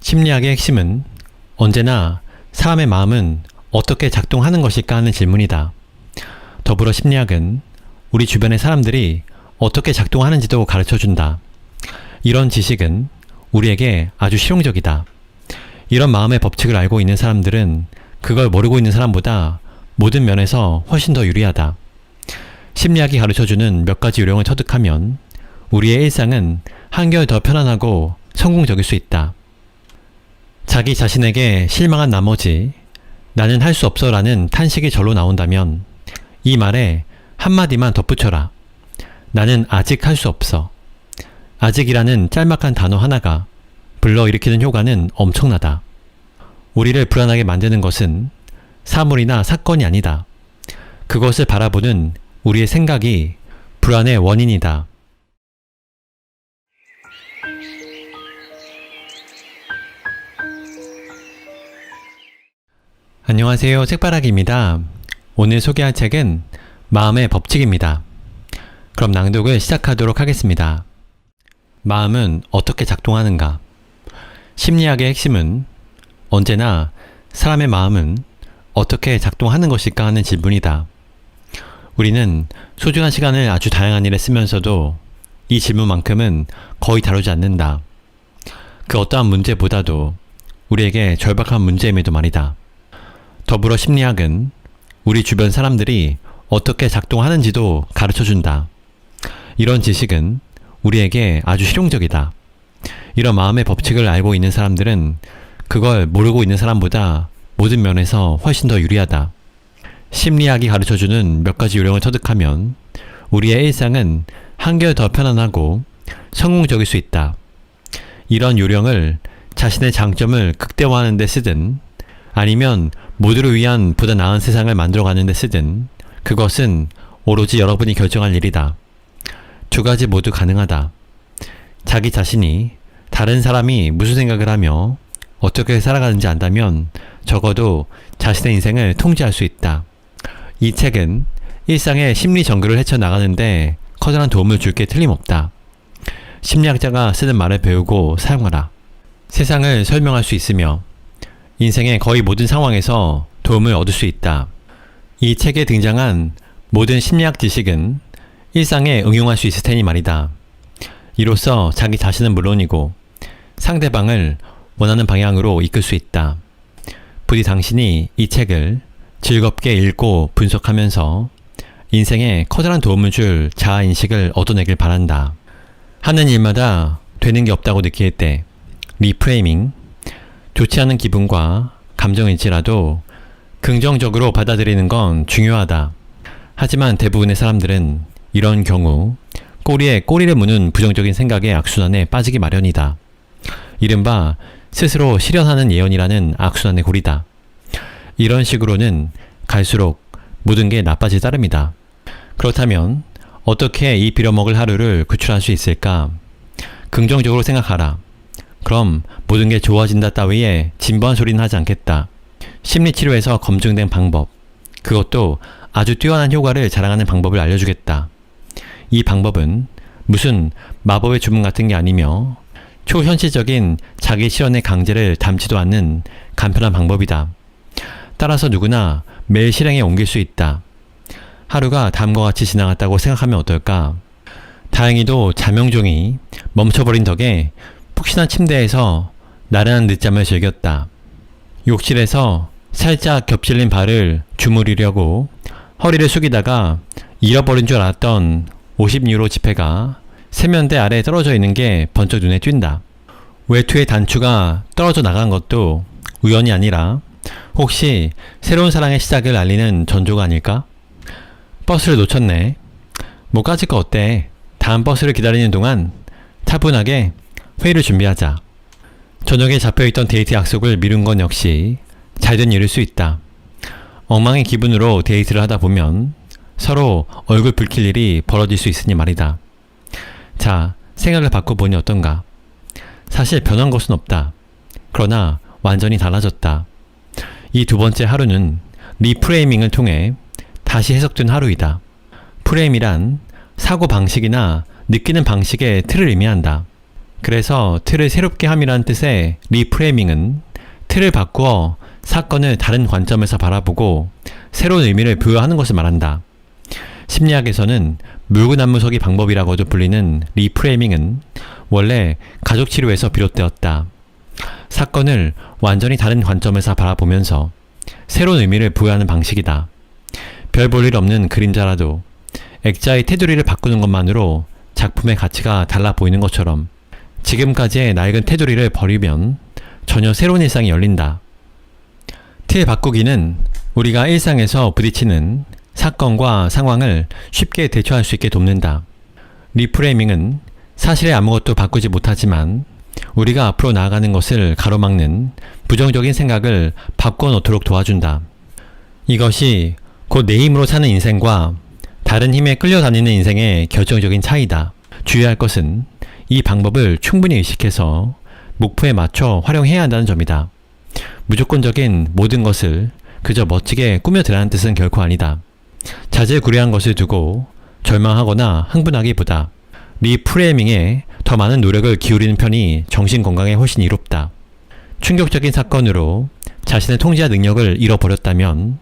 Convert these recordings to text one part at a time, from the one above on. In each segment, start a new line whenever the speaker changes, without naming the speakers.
심리학의 핵심은 언제나 사람의 마음은 어떻게 작동하는 것일까 하는 질문이다. 더불어 심리학은 우리 주변의 사람들이 어떻게 작동하는지도 가르쳐준다. 이런 지식은 우리에게 아주 실용적이다. 이런 마음의 법칙을 알고 있는 사람들은 그걸 모르고 있는 사람보다 모든 면에서 훨씬 더 유리하다. 심리학이 가르쳐주는 몇 가지 요령을 터득하면 우리의 일상은 한결 더 편안하고 성공적일 수 있다. 자기 자신에게 실망한 나머지 나는 할 수 없어 라는 탄식이 절로 나온다면 이 말에 한마디만 덧붙여라. 나는 아직 할 수 없어. 아직이라는 짤막한 단어 하나가 불러일으키는 효과는 엄청나다. 우리를 불안하게 만드는 것은 사물이나 사건이 아니다. 그것을 바라보는 우리의 생각이 불안의 원인이다. 안녕하세요. 책바라기입니다. 오늘 소개할 책은 마음의 법칙입니다. 그럼 낭독을 시작하도록 하겠습니다. 마음은 어떻게 작동하는가? 심리학의 핵심은 언제나 사람의 마음은 어떻게 작동하는 것일까 하는 질문이다. 우리는 소중한 시간을 아주 다양한 일에 쓰면서도 이 질문만큼은 거의 다루지 않는다. 그 어떠한 문제보다도 우리에게 절박한 문제임에도 말이다. 더불어 심리학은 우리 주변 사람들이 어떻게 작동하는지도 가르쳐준다. 이런 지식은 우리에게 아주 실용적이다. 이런 마음의 법칙을 알고 있는 사람들은 그걸 모르고 있는 사람보다 모든 면에서 훨씬 더 유리하다. 심리학이 가르쳐주는 몇 가지 요령을 터득하면 우리의 일상은 한결 더 편안하고 성공적일 수 있다. 이런 요령을 자신의 장점을 극대화하는 데 쓰든 아니면 모두를 위한 보다 나은 세상을 만들어가는 데 쓰든 그것은 오로지 여러분이 결정할 일이다. 두 가지 모두 가능하다. 자기 자신이 다른 사람이 무슨 생각을 하며 어떻게 살아가는지 안다면 적어도 자신의 인생을 통제할 수 있다. 이 책은 일상의 심리 정글을 헤쳐나가는데 커다란 도움을 줄 게 틀림없다. 심리학자가 쓰는 말을 배우고 사용하라. 세상을 설명할 수 있으며 인생의 거의 모든 상황에서 도움을 얻을 수 있다. 이 책에 등장한 모든 심리학 지식은 일상에 응용할 수 있을 테니 말이다. 이로써 자기 자신은 물론이고 상대방을 원하는 방향으로 이끌 수 있다. 부디 당신이 이 책을 즐겁게 읽고 분석하면서 인생에 커다란 도움을 줄 자아인식을 얻어내길 바란다. 하는 일마다 되는 게 없다고 느낄 때 리프레이밍, 좋지 않은 기분과 감정일지라도 긍정적으로 받아들이는 건 중요하다. 하지만 대부분의 사람들은 이런 경우 꼬리에 꼬리를 무는 부정적인 생각의 악순환에 빠지기 마련이다. 이른바 스스로 실현하는 예언이라는 악순환의 고리다. 이런 식으로는 갈수록 모든 게 나빠질 따름이다. 그렇다면 어떻게 이 빌어먹을 하루를 구출할 수 있을까? 긍정적으로 생각하라. 그럼 모든 게 좋아진다 따위에 진부한 소리는 하지 않겠다. 심리치료에서 검증된 방법, 그것도 아주 뛰어난 효과를 자랑하는 방법을 알려주겠다. 이 방법은 무슨 마법의 주문 같은 게 아니며 초현실적인 자기 실현의 강제를 담지도 않는 간편한 방법이다. 따라서 누구나 매일 실행에 옮길 수 있다. 하루가 다음과 같이 지나갔다고 생각하면 어떨까? 다행히도 자명종이 멈춰버린 덕에 푹신한 침대에서 나른한 늦잠을 즐겼다. 욕실에서 살짝 겹질린 발을 주무르려고 허리를 숙이다가 잃어버린 줄 알았던 50유로 지폐가 세면대 아래에 떨어져 있는 게 번쩍 눈에 띈다. 외투의 단추가 떨어져 나간 것도 우연이 아니라 혹시 새로운 사랑의 시작을 알리는 전조가 아닐까? 버스를 놓쳤네. 뭐 까짓 거 어때? 다음 버스를 기다리는 동안 차분하게 회의를 준비하자. 저녁에 잡혀있던 데이트 약속을 미룬 건 역시 잘된 일일 수 있다. 엉망의 기분으로 데이트를 하다 보면 서로 얼굴 붉힐 일이 벌어질 수 있으니 말이다. 자, 생각을 바꿔보니 어떤가? 사실 변한 것은 없다. 그러나 완전히 달라졌다. 이 두 번째 하루는 리프레이밍을 통해 다시 해석된 하루이다. 프레임이란 사고 방식이나 느끼는 방식의 틀을 의미한다. 그래서 틀을 새롭게 함이라는 뜻의 리프레이밍은 틀을 바꾸어 사건을 다른 관점에서 바라보고 새로운 의미를 부여하는 것을 말한다. 심리학에서는 물구나무서기 방법이라고도 불리는 리프레이밍은 원래 가족치료에서 비롯되었다. 사건을 완전히 다른 관점에서 바라보면서 새로운 의미를 부여하는 방식이다. 별 볼 일 없는 그림자라도 액자의 테두리를 바꾸는 것만으로 작품의 가치가 달라 보이는 것처럼 지금까지의 낡은 테두리를 버리면 전혀 새로운 일상이 열린다. 틀 바꾸기는 우리가 일상에서 부딪히는 사건과 상황을 쉽게 대처할 수 있게 돕는다. 리프레이밍은 사실에 아무것도 바꾸지 못하지만 우리가 앞으로 나아가는 것을 가로막는 부정적인 생각을 바꿔 놓도록 도와준다. 이것이 곧 내 힘으로 사는 인생과 다른 힘에 끌려다니는 인생의 결정적인 차이다. 주의할 것은 이 방법을 충분히 의식해서 목표에 맞춰 활용해야 한다는 점이다. 무조건적인 모든 것을 그저 멋지게 꾸며드라는 뜻은 결코 아니다. 자질구레한 것을 두고 절망하거나 흥분하기보다 리프레이밍에 더 많은 노력을 기울이는 편이 정신건강에 훨씬 이롭다. 충격적인 사건으로 자신의 통제할 능력을 잃어버렸다면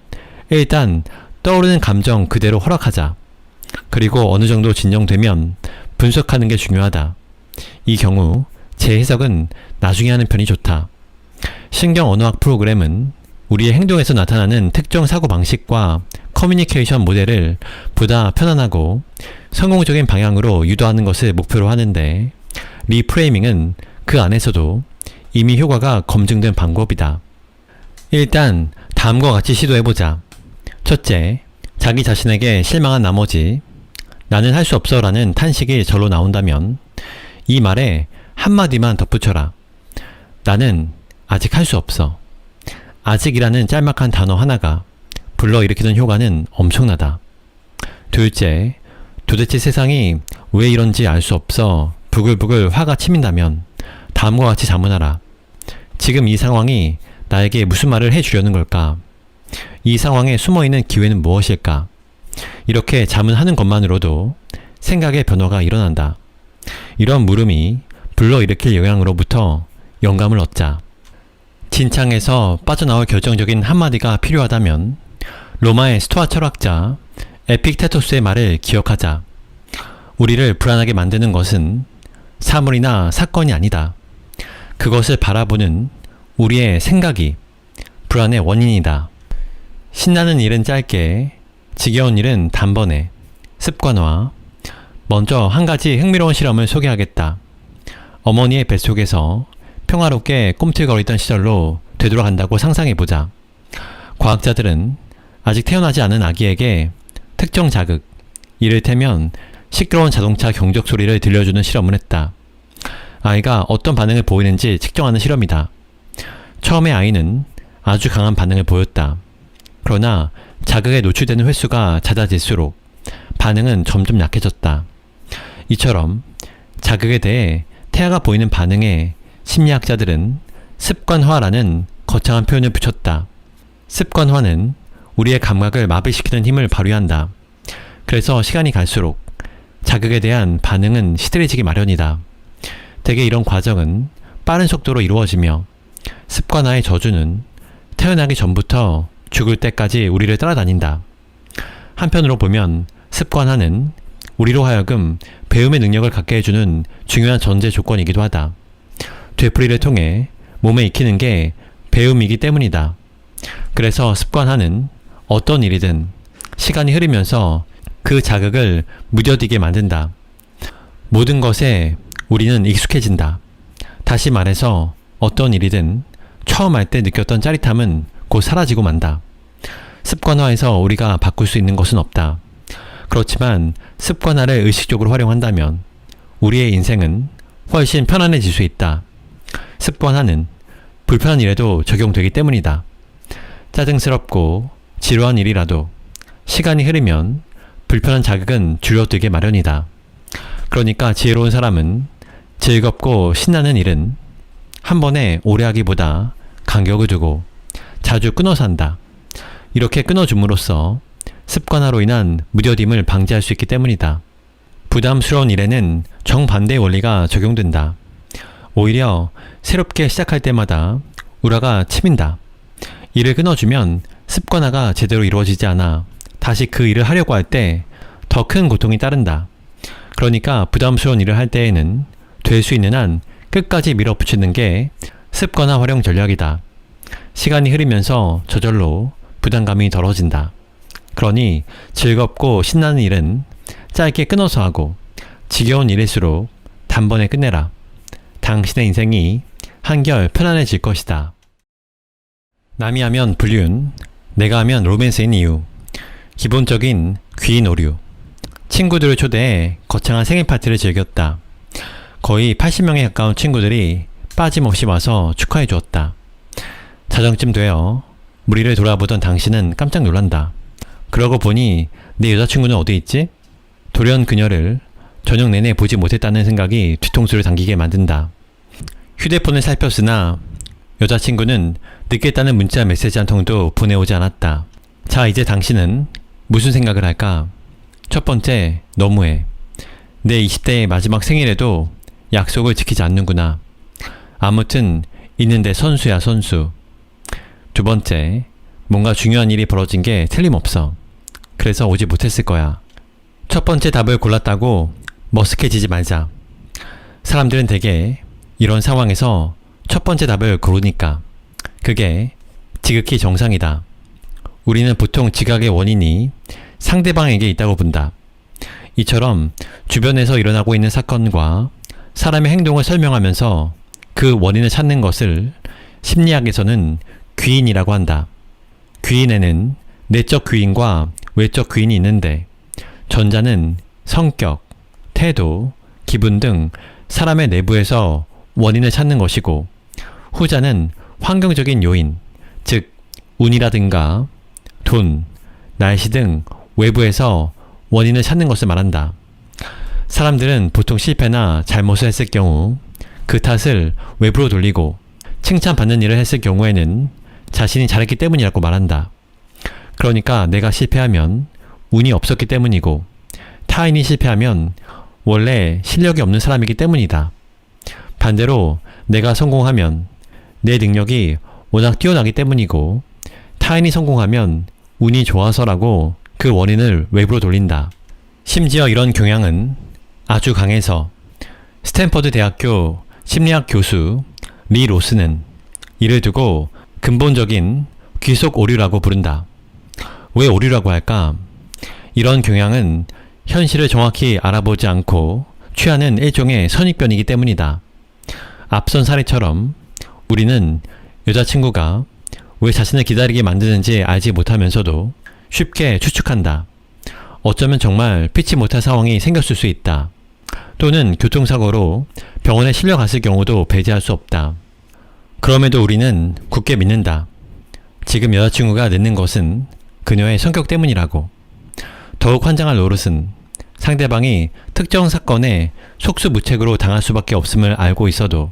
일단 떠오르는 감정 그대로 허락하자. 그리고 어느 정도 진정되면 분석하는 게 중요하다. 이 경우 재해석은 나중에 하는 편이 좋다. 신경언어학 프로그램은 우리의 행동에서 나타나는 특정 사고방식과 커뮤니케이션 모델을 보다 편안하고 성공적인 방향으로 유도하는 것을 목표로 하는데 리프레이밍은 그 안에서도 이미 효과가 검증된 방법이다. 일단 다음과 같이 시도해보자. 첫째, 자기 자신에게 실망한 나머지 나는 할 수 없어 라는 탄식이 절로 나온다면 이 말에 한마디만 덧붙여라. 나는 아직 할 수 없어. 아직이라는 짤막한 단어 하나가 불러일으키는 효과는 엄청나다. 둘째, 도대체 세상이 왜 이런지 알 수 없어 부글부글 화가 치민다면 다음과 같이 자문하라. 지금 이 상황이 나에게 무슨 말을 해주려는 걸까? 이 상황에 숨어있는 기회는 무엇일까? 이렇게 자문하는 것만으로도 생각의 변화가 일어난다. 이런 물음이 불러일으킬 영향으로부터 영감을 얻자. 진창에서 빠져나올 결정적인 한마디가 필요하다면 로마의 스토아 철학자 에픽테토스의 말을 기억하자. 우리를 불안하게 만드는 것은 사물이나 사건이 아니다. 그것을 바라보는 우리의 생각이 불안의 원인이다. 신나는 일은 짧게, 지겨운 일은 단번에. 습관화. 먼저 한 가지 흥미로운 실험을 소개하겠다. 어머니의 뱃속에서 평화롭게 꿈틀거리던 시절로 되돌아간다고 상상해보자. 과학자들은 아직 태어나지 않은 아기에게 특정 자극, 이를테면 시끄러운 자동차 경적 소리를 들려주는 실험을 했다. 아이가 어떤 반응을 보이는지 측정하는 실험이다. 처음에 아이는 아주 강한 반응을 보였다. 그러나 자극에 노출되는 횟수가 잦아질수록 반응은 점점 약해졌다. 이처럼 자극에 대해 태아가 보이는 반응에 심리학자들은 습관화라는 거창한 표현을 붙였다. 습관화는 우리의 감각을 마비시키는 힘을 발휘한다. 그래서 시간이 갈수록 자극에 대한 반응은 시들해지기 마련이다. 대개 이런 과정은 빠른 속도로 이루어지며 습관화의 저주는 태어나기 전부터 죽을 때까지 우리를 따라다닌다. 한편으로 보면 습관화는 우리로 하여금 배움의 능력을 갖게 해주는 중요한 전제 조건이기도 하다. 되풀이를 통해 몸에 익히는 게 배움이기 때문이다. 그래서 습관화는 어떤 일이든 시간이 흐르면서 그 자극을 무뎌지게 만든다. 모든 것에 우리는 익숙해진다. 다시 말해서 어떤 일이든 처음 할 때 느꼈던 짜릿함은 곧 사라지고 만다. 습관화에서 우리가 바꿀 수 있는 것은 없다. 그렇지만 습관화를 의식적으로 활용한다면 우리의 인생은 훨씬 편안해질 수 있다. 습관화는 불편한 일에도 적용되기 때문이다. 짜증스럽고 지루한 일이라도 시간이 흐르면 불편한 자극은 줄어들게 마련이다. 그러니까 지혜로운 사람은 즐겁고 신나는 일은 한 번에 오래 하기보다 간격을 두고 자주 끊어서 한다. 이렇게 끊어줌으로써 습관화로 인한 무뎌짐을 방지할 수 있기 때문이다. 부담스러운 일에는 정반대의 원리가 적용된다. 오히려 새롭게 시작할 때마다 우라가 치민다. 일을 끊어주면 습관화가 제대로 이루어지지 않아 다시 그 일을 하려고 할 때 더 큰 고통이 따른다. 그러니까 부담스러운 일을 할 때에는 될 수 있는 한 끝까지 밀어붙이는 게 습관화 활용 전략이다. 시간이 흐르면서 저절로 부담감이 덜어진다. 그러니 즐겁고 신나는 일은 짧게 끊어서 하고 지겨운 일일수록 단번에 끝내라. 당신의 인생이 한결 편안해질 것이다. 남이 하면 불륜, 내가 하면 로맨스인 이유. 기본적인 귀인 오류. 친구들을 초대해 거창한 생일 파티를 즐겼다. 거의 80명에 가까운 친구들이 빠짐없이 와서 축하해 주었다. 자정쯤 되어 무리를 돌아보던 당신은 깜짝 놀란다. 그러고 보니 내 여자친구는 어디 있지? 돌연 그녀를 저녁 내내 보지 못했다는 생각이 뒤통수를 당기게 만든다. 휴대폰을 살폈으나 여자친구는 늦겠다는 문자 메시지 한 통도 보내오지 않았다. 자, 이제 당신은 무슨 생각을 할까? 첫 번째, 너무해. 내 20대의 마지막 생일에도 약속을 지키지 않는구나. 아무튼 있는데 선수야, 선수. 두 번째, 뭔가 중요한 일이 벌어진 게 틀림없어. 그래서 오지 못했을 거야. 첫 번째 답을 골랐다고 머쓱해지지 말자. 사람들은 대개 이런 상황에서 첫 번째 답을 고르니까. 그게 지극히 정상이다. 우리는 보통 지각의 원인이 상대방에게 있다고 본다. 이처럼 주변에서 일어나고 있는 사건과 사람의 행동을 설명하면서 그 원인을 찾는 것을 심리학에서는 귀인이라고 한다. 귀인에는 내적 귀인과 외적 귀인이 있는데 전자는 성격, 태도, 기분 등 사람의 내부에서 원인을 찾는 것이고 후자는 환경적인 요인, 즉 운이라든가 돈, 날씨 등 외부에서 원인을 찾는 것을 말한다. 사람들은 보통 실패나 잘못을 했을 경우 그 탓을 외부로 돌리고 칭찬받는 일을 했을 경우에는 자신이 잘했기 때문이라고 말한다. 그러니까 내가 실패하면 운이 없었기 때문이고 타인이 실패하면 원래 실력이 없는 사람이기 때문이다. 반대로 내가 성공하면 내 능력이 워낙 뛰어나기 때문이고 타인이 성공하면 운이 좋아서라고 그 원인을 외부로 돌린다. 심지어 이런 경향은 아주 강해서 스탠퍼드 대학교 심리학 교수 리 로스는 이를 두고 근본적인 귀속 오류라고 부른다. 왜 오류라고 할까? 이런 경향은 현실을 정확히 알아보지 않고 취하는 일종의 선입견이기 때문이다. 앞선 사례처럼 우리는 여자친구가 왜 자신을 기다리게 만드는지 알지 못하면서도 쉽게 추측한다. 어쩌면 정말 피치 못할 상황이 생겼을 수 있다. 또는 교통사고로 병원에 실려갔을 경우도 배제할 수 없다. 그럼에도 우리는 굳게 믿는다. 지금 여자친구가 늦는 것은 그녀의 성격 때문이라고. 더욱 환장할 노릇은 상대방이 특정 사건에 속수무책으로 당할 수밖에 없음을 알고 있어도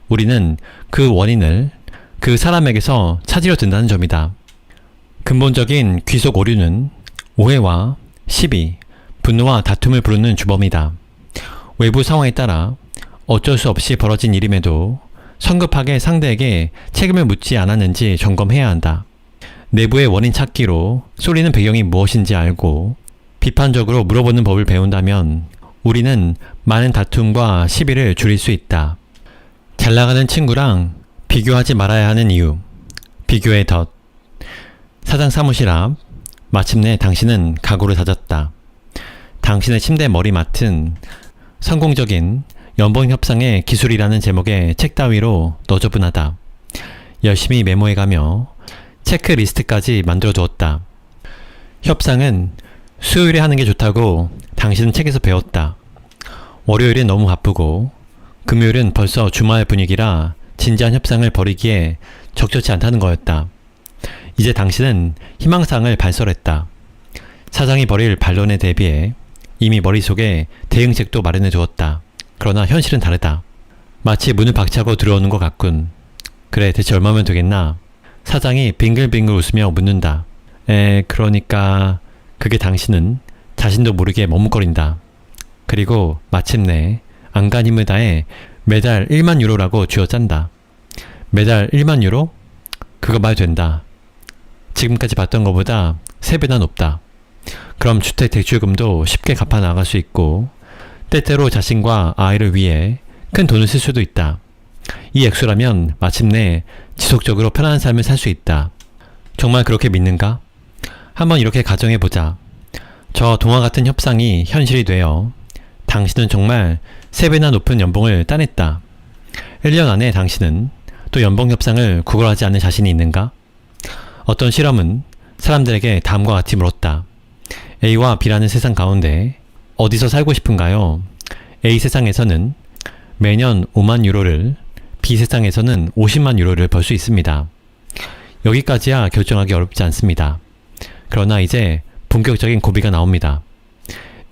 우리는 그 원인을 그 사람에게서 찾으려 든다는 점이다. 근본적인 귀속 오류는 오해와 시비, 분노와 다툼을 부르는 주범이다. 외부 상황에 따라 어쩔 수 없이 벌어진 일임에도 성급하게 상대에게 책임을 묻지 않았는지 점검해야 한다. 내부의 원인 찾기로 쏠리는 배경이 무엇인지 알고 비판적으로 물어보는 법을 배운다면 우리는 많은 다툼과 시비를 줄일 수 있다. 잘 나가는 친구랑 비교하지 말아야 하는 이유. 비교의 덫. 사장 사무실 앞. 마침내 당신은 각오를 다졌다. 당신의 침대 머리맡은 성공적인 연봉 협상의 기술이라는 제목의 책 따위로 너저분하다. 열심히 메모해가며 체크리스트까지 만들어 두었다. 협상은 수요일에 하는 게 좋다고 당신은 책에서 배웠다. 월요일은 너무 바쁘고 금요일은 벌써 주말 분위기라 진지한 협상을 벌이기에 적절치 않다는 거였다. 이제 당신은 희망사항을 발설했다. 사장이 벌일 반론에 대비해 이미 머릿속에 대응책도 마련해 두었다. 그러나 현실은 다르다. 마치 문을 박차고 들어오는 것 같군. 그래, 대체 얼마면 되겠나? 사장이 빙글빙글 웃으며 묻는다. 그러니까 그게 당신은 자신도 모르게 머뭇거린다. 그리고 마침내 안간 힘을 다해 매달 1만 유로라고 쥐어짠다. 매달 1만 유로? 그거 말 된다. 지금까지 받던 것보다 3배나 높다. 그럼 주택 대출금도 쉽게 갚아 나갈 수 있고 때때로 자신과 아이를 위해 큰 돈을 쓸 수도 있다. 이 액수라면 마침내 지속적으로 편안한 삶을 살 수 있다. 정말 그렇게 믿는가? 한번 이렇게 가정해보자. 저 동화 같은 협상이 현실이 되어 당신은 정말 3배나 높은 연봉을 따냈다. 1년 안에 당신은 또 연봉 협상을 구걸하지 않을 자신이 있는가? 어떤 실험은 사람들에게 다음과 같이 물었다. A와 B라는 세상 가운데 어디서 살고 싶은가요? A 세상에서는 매년 5만 유로를, B 세상에서는 50만 유로를 벌 수 있습니다. 여기까지야 결정하기 어렵지 않습니다. 그러나 이제 본격적인 고비가 나옵니다.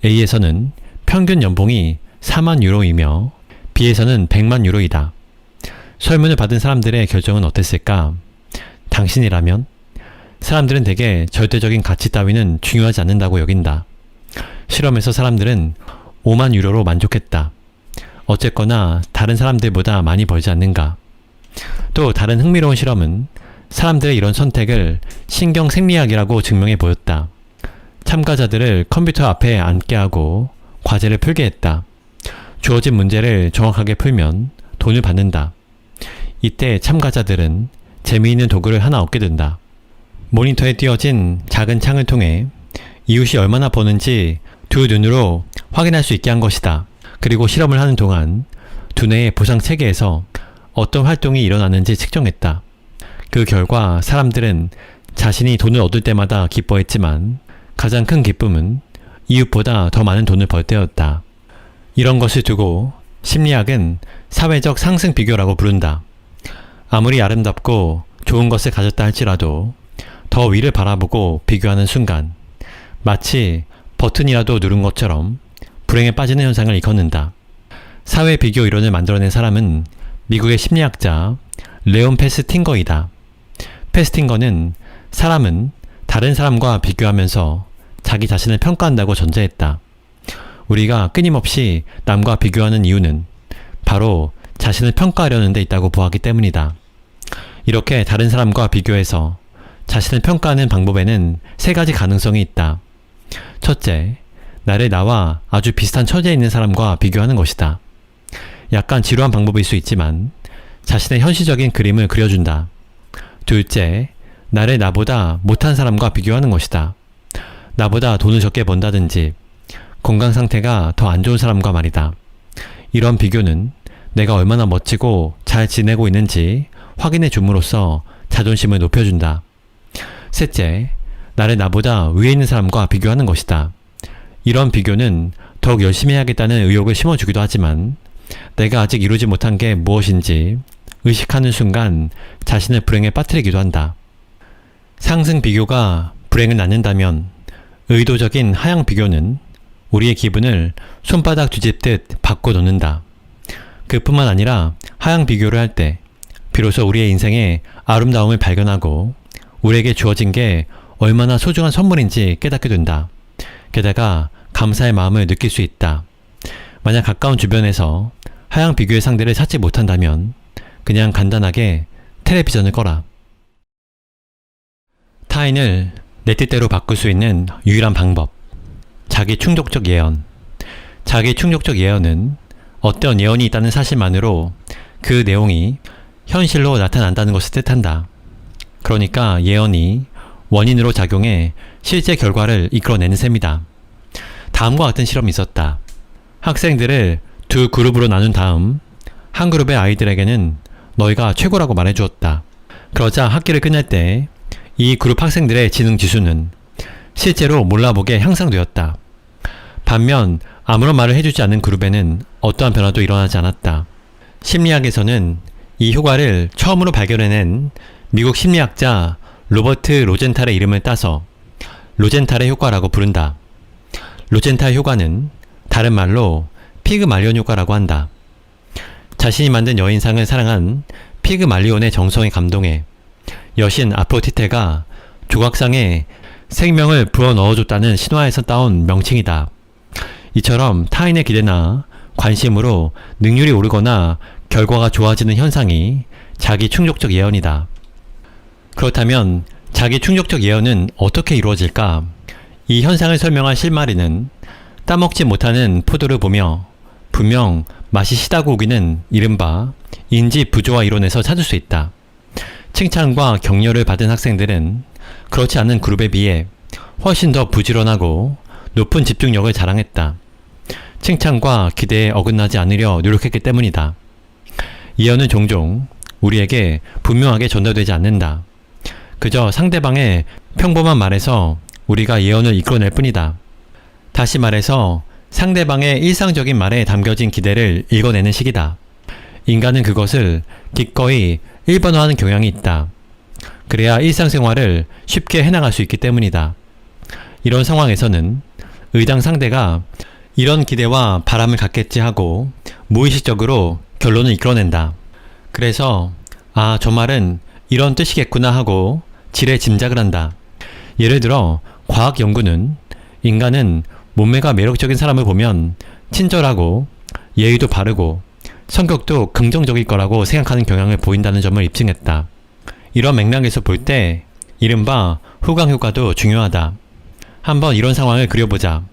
A에서는 평균 연봉이 4만 유로이며 B에서는 100만 유로이다. 설문을 받은 사람들의 결정은 어땠을까? 당신이라면? 사람들은 대개 절대적인 가치 따위는 중요하지 않는다고 여긴다. 실험에서 사람들은 5만 유로로 만족했다. 어쨌거나 다른 사람들보다 많이 벌지 않는가? 또 다른 흥미로운 실험은 사람들의 이런 선택을 신경생리학이라고 증명해 보였다. 참가자들을 컴퓨터 앞에 앉게 하고 과제를 풀게 했다. 주어진 문제를 정확하게 풀면 돈을 받는다. 이때 참가자들은 재미있는 도구를 하나 얻게 된다. 모니터에 띄어진 작은 창을 통해 이웃이 얼마나 버는지 두 눈으로 확인할 수 있게 한 것이다. 그리고 실험을 하는 동안 두뇌의 보상 체계에서 어떤 활동이 일어나는지 측정했다. 그 결과 사람들은 자신이 돈을 얻을 때마다 기뻐했지만 가장 큰 기쁨은 이웃보다 더 많은 돈을 벌 때였다. 이런 것을 두고 심리학은 사회적 상승 비교라고 부른다. 아무리 아름답고 좋은 것을 가졌다 할지라도 더 위를 바라보고 비교하는 순간 마치 버튼이라도 누른 것처럼 불행에 빠지는 현상을 일컫는다. 사회 비교 이론을 만들어낸 사람은 미국의 심리학자 레온 페스팅거이다. 페스팅거는 사람은 다른 사람과 비교하면서 자기 자신을 평가한다고 전제했다. 우리가 끊임없이 남과 비교하는 이유는 바로 자신을 평가하려는 데 있다고 보았기 때문이다. 이렇게 다른 사람과 비교해서 자신을 평가하는 방법에는 3가지 가능성이 있다. 첫째, 나를 나와 아주 비슷한 처지에 있는 사람과 비교하는 것이다. 약간 지루한 방법일 수 있지만 자신의 현실적인 그림을 그려준다. 둘째, 나를 나보다 못한 사람과 비교하는 것이다. 나보다 돈을 적게 번다든지 건강 상태가 더 안 좋은 사람과 말이다. 이런 비교는 내가 얼마나 멋지고 잘 지내고 있는지 확인해 줌으로써 자존심을 높여준다. 셋째, 나를 나보다 위에 있는 사람과 비교하는 것이다. 이런 비교는 더욱 열심히 해야겠다는 의욕을 심어주기도 하지만 내가 아직 이루지 못한 게 무엇인지 의식하는 순간 자신을 불행에 빠뜨리기도 한다. 상승 비교가 불행을 낳는다면 의도적인 하향 비교는 우리의 기분을 손바닥 뒤집듯 바꿔놓는다. 그뿐만 아니라 하향 비교를 할 때 비로소 우리의 인생의 아름다움을 발견하고 우리에게 주어진 게 얼마나 소중한 선물인지 깨닫게 된다. 게다가 감사의 마음을 느낄 수 있다. 만약 가까운 주변에서 하향 비교의 상대를 찾지 못한다면 그냥 간단하게 텔레비전을 꺼라. 타인을 내 뜻대로 바꿀 수 있는 유일한 방법. 자기 충족적 예언. 자기 충족적 예언은 어떤 예언이 있다는 사실만으로 그 내용이 현실로 나타난다는 것을 뜻한다. 그러니까 예언이 원인으로 작용해 실제 결과를 이끌어내는 셈이다. 다음과 같은 실험이 있었다. 학생들을 두 그룹으로 나눈 다음 한 그룹의 아이들에게는 너희가 최고라고 말해주었다. 그러자 학기를 끝낼 때 이 그룹 학생들의 지능 지수는 실제로 몰라보게 향상되었다. 반면 아무런 말을 해주지 않은 그룹에는 어떠한 변화도 일어나지 않았다. 심리학에서는 이 효과를 처음으로 발견해낸 미국 심리학자 로버트 로젠탈의 이름을 따서 로젠탈의 효과라고 부른다. 로젠탈 효과는 다른 말로 피그말리온 효과라고 한다. 자신이 만든 여인상을 사랑한 피그말리온의 정성에 감동해 여신 아프로디테가 조각상에 생명을 불어넣어줬다는 신화에서 따온 명칭이다. 이처럼 타인의 기대나 관심으로 능률이 오르거나 결과가 좋아지는 현상이 자기 충족적 예언이다. 그렇다면 자기 충족적 예언은 어떻게 이루어질까? 이 현상을 설명한 실마리는 따먹지 못하는 포도를 보며 분명 맛이 시다고 우기는 이른바 인지 부조화 이론에서 찾을 수 있다. 칭찬과 격려를 받은 학생들은 그렇지 않은 그룹에 비해 훨씬 더 부지런하고 높은 집중력을 자랑했다. 칭찬과 기대에 어긋나지 않으려 노력했기 때문이다. 예언은 종종 우리에게 분명하게 전달되지 않는다. 그저 상대방의 평범한 말에서 우리가 예언을 이끌어낼 뿐이다. 다시 말해서 상대방의 일상적인 말에 담겨진 기대를 읽어내는 식이다. 인간은 그것을 기꺼이 일반화하는 경향이 있다. 그래야 일상생활을 쉽게 해나갈 수 있기 때문이다. 이런 상황에서는 의당 상대가 이런 기대와 바람을 갖겠지 하고 무의식적으로 결론을 이끌어낸다. 그래서 저 말은 이런 뜻이겠구나 하고 지레 짐작을 한다. 예를 들어 과학 연구는 인간은 몸매가 매력적인 사람을 보면 친절하고 예의도 바르고 성격도 긍정적일 거라고 생각하는 경향을 보인다는 점을 입증했다. 이런 맥락에서 볼 때 이른바 후광 효과도 중요하다. 한번 이런 상황을 그려보자.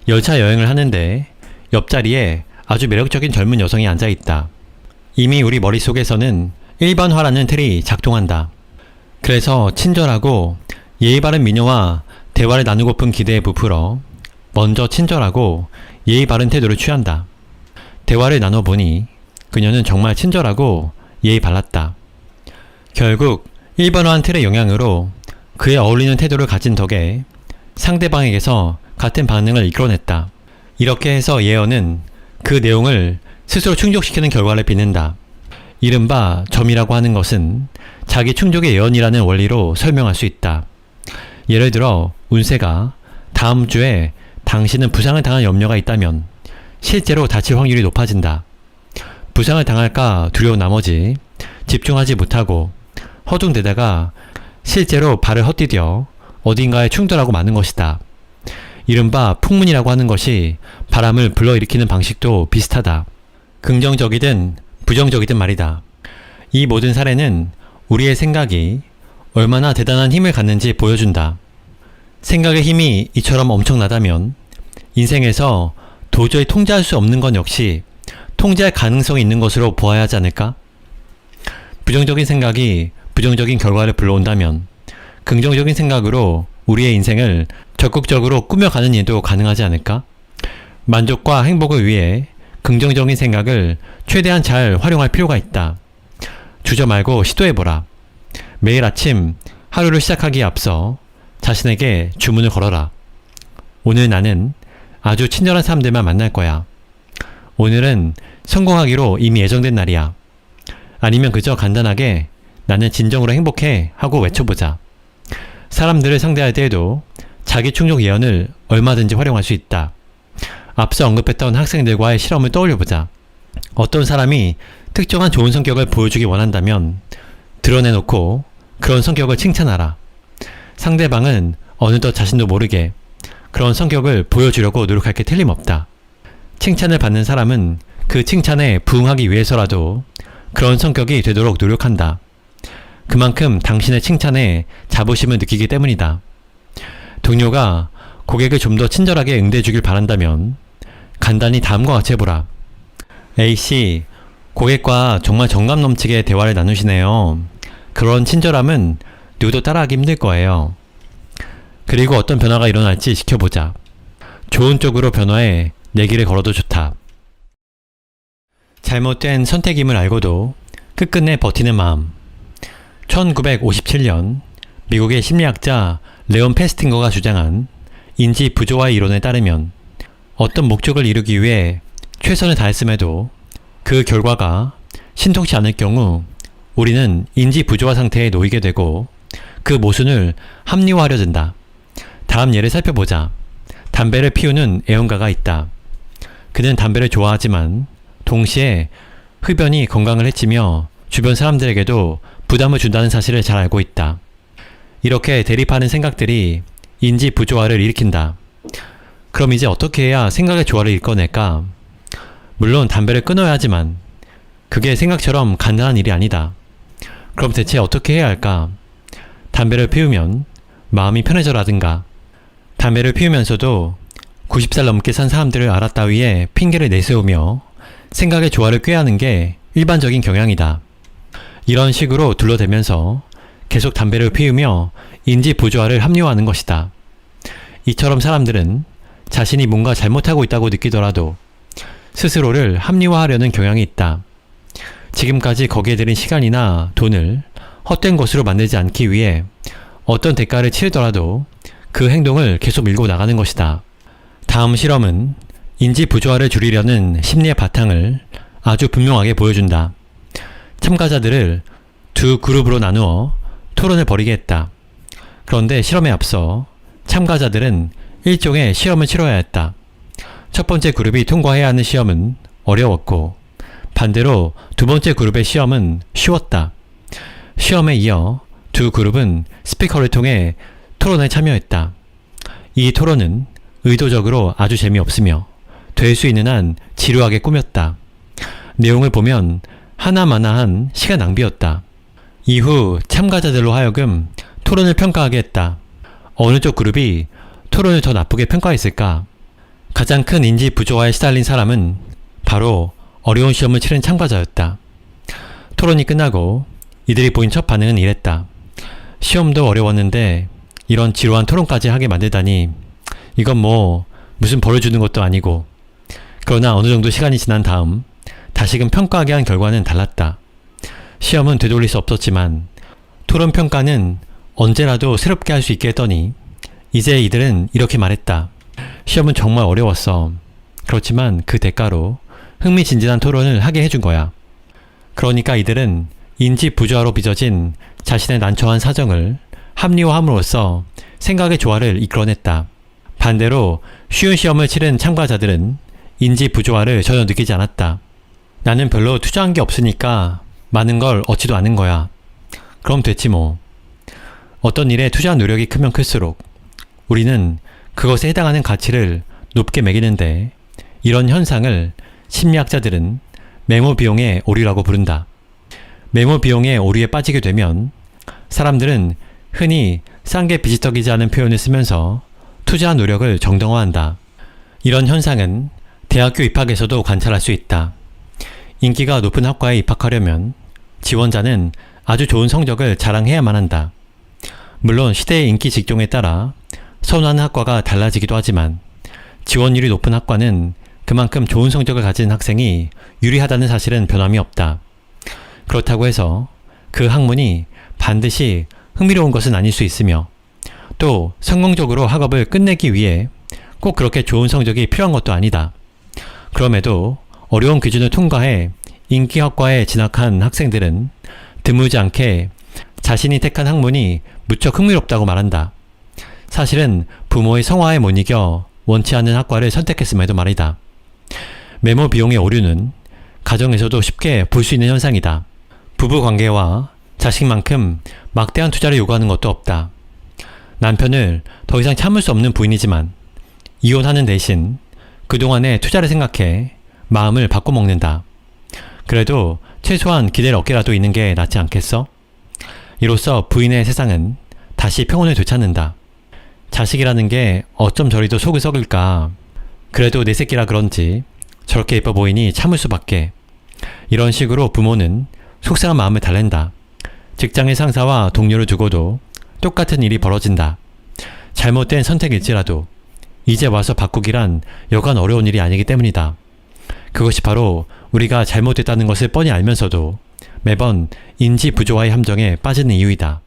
열차 여행을 하는데 옆자리에 아주 매력적인 젊은 여성이 앉아있다. 이미 우리 머릿속에서는 일반화라는 틀이 작동한다. 그래서 친절하고 예의 바른 미녀와 대화를 나누고픈 기대에 부풀어 먼저 친절하고 예의 바른 태도를 취한다. 대화를 나눠보니 그녀는 정말 친절하고 예의 발랐다. 결국 일반화한 틀의 영향으로 그에 어울리는 태도를 가진 덕에 상대방에게서 같은 반응을 이끌어냈다. 이렇게 해서 예언은 그 내용을 스스로 충족시키는 결과를 빚는다. 이른바 점이라고 하는 것은 자기 충족의 예언이라는 원리로 설명할 수 있다. 예를 들어 운세가 다음 주에 당신은 부상을 당할 염려가 있다면 실제로 다칠 확률이 높아진다. 부상을 당할까 두려운 나머지 집중하지 못하고 허둥대다가 실제로 발을 헛디뎌 어딘가에 충돌하고 마는 것이다. 이른바 풍문이라고 하는 것이 바람을 불러일으키는 방식도 비슷하다. 긍정적이든 부정적이든 말이다. 이 모든 사례는 우리의 생각이 얼마나 대단한 힘을 갖는지 보여준다. 생각의 힘이 이처럼 엄청나다면 인생에서 도저히 통제할 수 없는 건 역시 통제할 가능성이 있는 것으로 보아야 하지 않을까? 부정적인 생각이 부정적인 결과를 불러온다면 긍정적인 생각으로 우리의 인생을 적극적으로 꾸며가는 일도 가능하지 않을까? 만족과 행복을 위해 긍정적인 생각을 최대한 잘 활용할 필요가 있다. 주저 말고 시도해보라. 매일 아침 하루를 시작하기에 앞서 자신에게 주문을 걸어라. 오늘 나는 아주 친절한 사람들만 만날 거야. 오늘은 성공하기로 이미 예정된 날이야. 아니면 그저 간단하게 나는 진정으로 행복해 하고 외쳐보자. 사람들을 상대할 때에도 자기 충족 예언을 얼마든지 활용할 수 있다. 앞서 언급했던 학생들과의 실험을 떠올려보자. 어떤 사람이 특정한 좋은 성격을 보여주기 원한다면 드러내놓고 그런 성격을 칭찬하라. 상대방은 어느덧 자신도 모르게 그런 성격을 보여주려고 노력할 게 틀림없다. 칭찬을 받는 사람은 그 칭찬에 부응하기 위해서라도 그런 성격이 되도록 노력한다. 그만큼 당신의 칭찬에 자부심을 느끼기 때문이다. 동료가 고객을 좀 더 친절하게 응대해주길 바란다면 간단히 다음과 같이 해보라. A씨, 고객과 정말 정감 넘치게 대화를 나누시네요. 그런 친절함은 누구도 따라하기 힘들 거예요. 그리고 어떤 변화가 일어날지 지켜보자. 좋은 쪽으로 변화해 내기를 걸어도 좋다. 잘못된 선택임을 알고도 끝끝내 버티는 마음. 1957년 미국의 심리학자 레온 페스팅거가 주장한 인지 부조화의 이론에 따르면 어떤 목적을 이루기 위해 최선을 다했음에도 그 결과가 신통치 않을 경우 우리는 인지 부조화 상태에 놓이게 되고 그 모순을 합리화하려 든다. 다음 예를 살펴보자. 담배를 피우는 애용가가 있다. 그는 담배를 좋아하지만 동시에 흡연이 건강을 해치며 주변 사람들에게도 부담을 준다는 사실을 잘 알고 있다. 이렇게 대립하는 생각들이 인지 부조화를 일으킨다. 그럼 이제 어떻게 해야 생각의 조화를 이끌어낼까? 물론 담배를 끊어야 하지만 그게 생각처럼 간단한 일이 아니다. 그럼 대체 어떻게 해야 할까? 담배를 피우면 마음이 편해져라든가, 담배를 피우면서도 90살 넘게 산 사람들을 알았다위에 핑계를 내세우며 생각의 조화를 꾀하는 게 일반적인 경향이다. 이런 식으로 둘러대면서 계속 담배를 피우며 인지 부조화를 합리화하는 것이다. 이처럼 사람들은 자신이 뭔가 잘못하고 있다고 느끼더라도 스스로를 합리화하려는 경향이 있다. 지금까지 거기에 들인 시간이나 돈을 헛된 것으로 만들지 않기 위해 어떤 대가를 치르더라도 그 행동을 계속 밀고 나가는 것이다. 다음 실험은 인지 부조화를 줄이려는 심리의 바탕을 아주 분명하게 보여준다. 참가자들을 두 그룹으로 나누어 토론을 벌이게 했다. 그런데 실험에 앞서 참가자들은 일종의 시험을 치러야 했다. 첫 번째 그룹이 통과해야 하는 시험은 어려웠고, 반대로 두 번째 그룹의 시험은 쉬웠다. 시험에 이어 두 그룹은 스피커를 통해 토론에 참여했다. 이 토론은 의도적으로 아주 재미없으며 될 수 있는 한 지루하게 꾸몄다. 내용을 보면 하나마나한 시간 낭비였다. 이후 참가자들로 하여금 토론을 평가하게 했다. 어느 쪽 그룹이 토론을 더 나쁘게 평가했을까? 가장 큰 인지 부조화에 시달린 사람은 바로 어려운 시험을 치른 참가자였다. 토론이 끝나고 이들이 보인 첫 반응은 이랬다. 시험도 어려웠는데 이런 지루한 토론까지 하게 만들다니, 이건 뭐 무슨 벌을 주는 것도 아니고. 그러나 어느 정도 시간이 지난 다음 다시금 평가하게 한 결과는 달랐다. 시험은 되돌릴 수 없었지만 토론 평가는 언제라도 새롭게 할 수 있게 했더니 이제 이들은 이렇게 말했다. 시험은 정말 어려웠어. 그렇지만 그 대가로 흥미진진한 토론을 하게 해준 거야. 그러니까 이들은 인지 부조화로 빚어진 자신의 난처한 사정을 합리화함으로써 생각의 조화를 이끌어냈다. 반대로 쉬운 시험을 치른 참가자들은 인지 부조화를 전혀 느끼지 않았다. 나는 별로 투자한 게 없으니까 많은 걸 얻지도 않은 거야. 그럼 됐지 뭐. 어떤 일에 투자한 노력이 크면 클수록 우리는 그것에 해당하는 가치를 높게 매기는데, 이런 현상을 심리학자들은 매모 비용의 오류라고 부른다. 매모 비용의 오류에 빠지게 되면 사람들은 흔히 싼 게 비지떡이지 않은 표현을 쓰면서 투자한 노력을 정당화한다. 이런 현상은 대학교 입학에서도 관찰할 수 있다. 인기가 높은 학과에 입학하려면 지원자는 아주 좋은 성적을 자랑해야만 한다. 물론 시대의 인기 직종에 따라 선호하는 학과가 달라지기도 하지만 지원율이 높은 학과는 그만큼 좋은 성적을 가진 학생이 유리하다는 사실은 변함이 없다. 그렇다고 해서 그 학문이 반드시 흥미로운 것은 아닐 수 있으며, 또 성공적으로 학업을 끝내기 위해 꼭 그렇게 좋은 성적이 필요한 것도 아니다. 그럼에도 어려운 기준을 통과해 인기 학과에 진학한 학생들은 드물지 않게 자신이 택한 학문이 무척 흥미롭다고 말한다. 사실은 부모의 성화에 못 이겨 원치 않는 학과를 선택했음에도 말이다. 매모 비용의 오류는 가정에서도 쉽게 볼 수 있는 현상이다. 부부 관계와 자식만큼 막대한 투자를 요구하는 것도 없다. 남편을 더 이상 참을 수 없는 부인이지만 이혼하는 대신 그동안의 투자를 생각해 마음을 바꿔먹는다. 그래도 최소한 기댈 어깨라도 있는 게 낫지 않겠어? 이로써 부인의 세상은 다시 평온을 되찾는다. 자식이라는 게 어쩜 저리도 속을 썩을까. 그래도 내 새끼라 그런지 저렇게 예뻐 보이니 참을 수밖에. 이런 식으로 부모는 속상한 마음을 달랜다. 직장의 상사와 동료를 두고도 똑같은 일이 벌어진다. 잘못된 선택일지라도 이제 와서 바꾸기란 여간 어려운 일이 아니기 때문이다. 그것이 바로 우리가 잘못됐다는 것을 뻔히 알면서도 매번 인지 부조화의 함정에 빠지는 이유이다.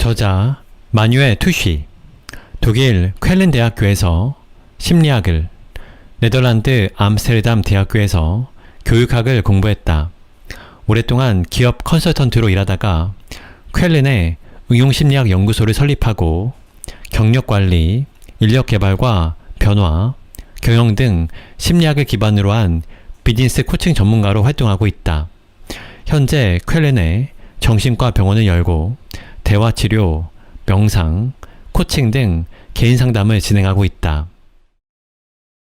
저자 마뉴엘 투쉬, 독일 쾰른 대학교에서 심리학을, 네덜란드 암스테르담 대학교에서 교육학을 공부했다. 오랫동안 기업 컨설턴트로 일하다가 쾰른의 응용심리학 연구소를 설립하고 경력관리, 인력개발과 변화, 경영 등 심리학을 기반으로 한 비즈니스 코칭 전문가로 활동하고 있다. 현재 쾰른에 정신과 병원을 열고 대화치료, 명상, 코칭 등 개인 상담을 진행하고 있다.